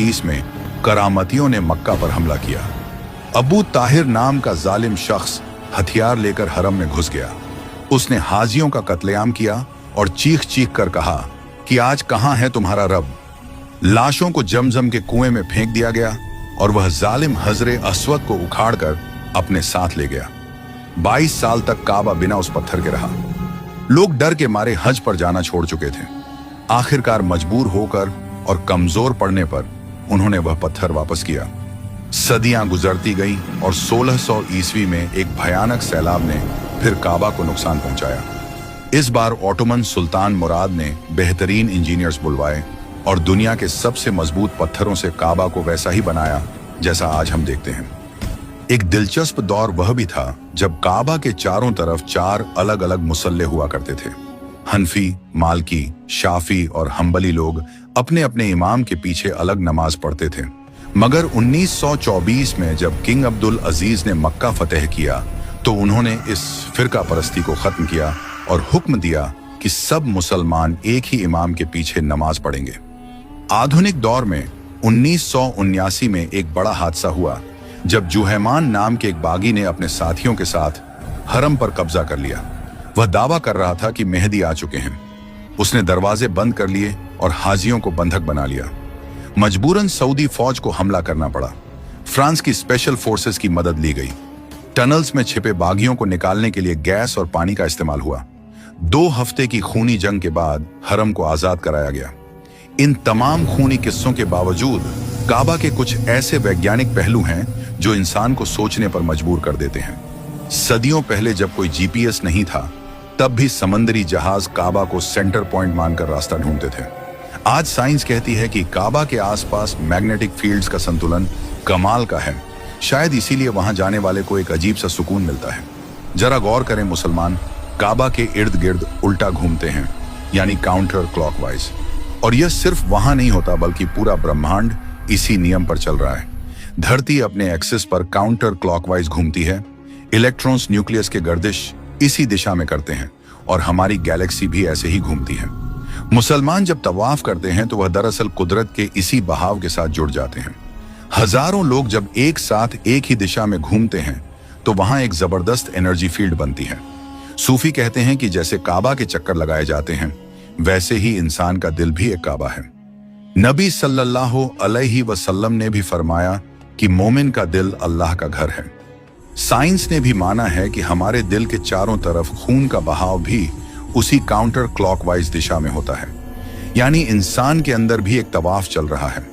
1938 में करामतियों ने मक्का पर हमला किया। अबू ताहिर नाम का जालिम शख्स हथियार लेकर हरम में घुस गया। उसने हाजियों का कत्लेआम किया और चीख चीख कर कहा कि आज कहां है तुम्हारा रब। लाशों को जमजम के कुएं में फेंक दिया गया और वह जालिम हजरे अस्वद को उखाड़कर अपने साथ ले गया। 22 साल तक काबा बिना उस पत्थर के रहा। लोग डर के मारे हज पर जाना छोड़ चुके थे। आखिरकार मजबूर होकर और कमजोर पड़ने पर उन्होंने वह पत्थर वापस किया। सदियां गुजरती गईं और 1600 ईस्वी में एक भयानक सैलाब ने फिर काबा को नुकसान पहुंचाया। इस बार ऑटोमन सुल्तान मुराद ने बेहतरीन इंजीनियर्स बुलवाए और दुनिया के सबसे मजबूत पत्थरों से काबा को वैसा ही बनाया जैसा आज हम देखते हैं। एक दिलचस्प दौर वह भी था जब काबा के चारों तरफ 4 अलग अलग मुसल्ले हुआ करते थे। हनफी, मालकी, शाफी और हम्बली लोग अपने अपने इमाम के पीछे अलग नमाज पढ़ते थे। मगर 1924 में जब किंग अब्दुल अजीज ने मक्का फतेह किया तो उन्होंने इस फिरका परस्ती को खत्म किया और हुक्म दिया कि सब मुसलमान एक ही इमाम के पीछे नमाज पढ़ेंगे। आधुनिक दौर में 1979 में एक बड़ा हादसा हुआ जब जुहैमान नाम के एक बागी ने अपने साथियों के साथ हरम पर कब्जा कर लिया। वह दावा कर रहा था कि मेहदी आ चुके हैं। उसने दरवाजे बंद कर लिए और हाजियों को बंधक बना लिया। मजबूरन सऊदी फौज को हमला करना पड़ा। फ्रांस की स्पेशल फोर्सेस की मदद ली गई। टनल्स में छिपे बागियों को निकालने के लिए गैस और पानी का इस्तेमाल हुआ। 2 हफ्ते की खूनी जंग के बाद हरम को आजाद कराया गया। इन तमाम खूनी किस्सों के बावजूद काबा के कुछ ऐसे वैज्ञानिक पहलू हैं जो इंसान को सोचने पर मजबूर कर देते हैं। सदियों पहले जब कोई जीपीएस नहीं था, तब भी समंदरी जहाज काबा को सेंटर पॉइंट मानकर रास्ता ढूंढते थे। आज साइंस कहती है कि काबा के आसपास मैग्नेटिक फील्ड्स का संतुलन कमाल का है। शायद इसीलिए वहां जाने वाले को एक अजीब सा सुकून मिलता है। जरा गौर करें, मुसलमान काबा के इर्द गिर्द उल्टा घूमते हैं, यानी काउंटर क्लॉकवाइज। और यह सिर्फ वहां नहीं होता बल्कि पूरा ब्रह्मांड इसी नियम पर चल रहा है। धरती अपने एक्सिस पर काउंटर क्लॉकवाइज घूमती है। इलेक्ट्रॉन्स न्यूक्लियस के गर्दिश इसी दिशा में करते हैं और हमारी गैलेक्सी भी ऐसे ही घूमती है। मुसलमान जब तवाफ करते हैं तो वह दरअसल कुदरत के इसी बहाव के साथ जुड़ जाते हैं। हजारों लोग जब एक साथ एक ही दिशा में घूमते हैं तो वहां एक जबरदस्त एनर्जी फील्ड बनती है। सूफी कहते हैं कि जैसे काबा के चक्कर लगाए जाते हैं, वैसे ही इंसान का दिल भी एक काबा है। नबी सल्लल्लाहु अलैहि वसल्लम ने भी फरमाया कि मोमिन का दिल अल्लाह का घर है। साइंस ने भी माना है कि हमारे दिल के चारों तरफ खून का बहाव भी उसी काउंटर क्लॉकवाइज दिशा में होता है। यानी इंसान के अंदर भी एक तवाफ चल रहा है।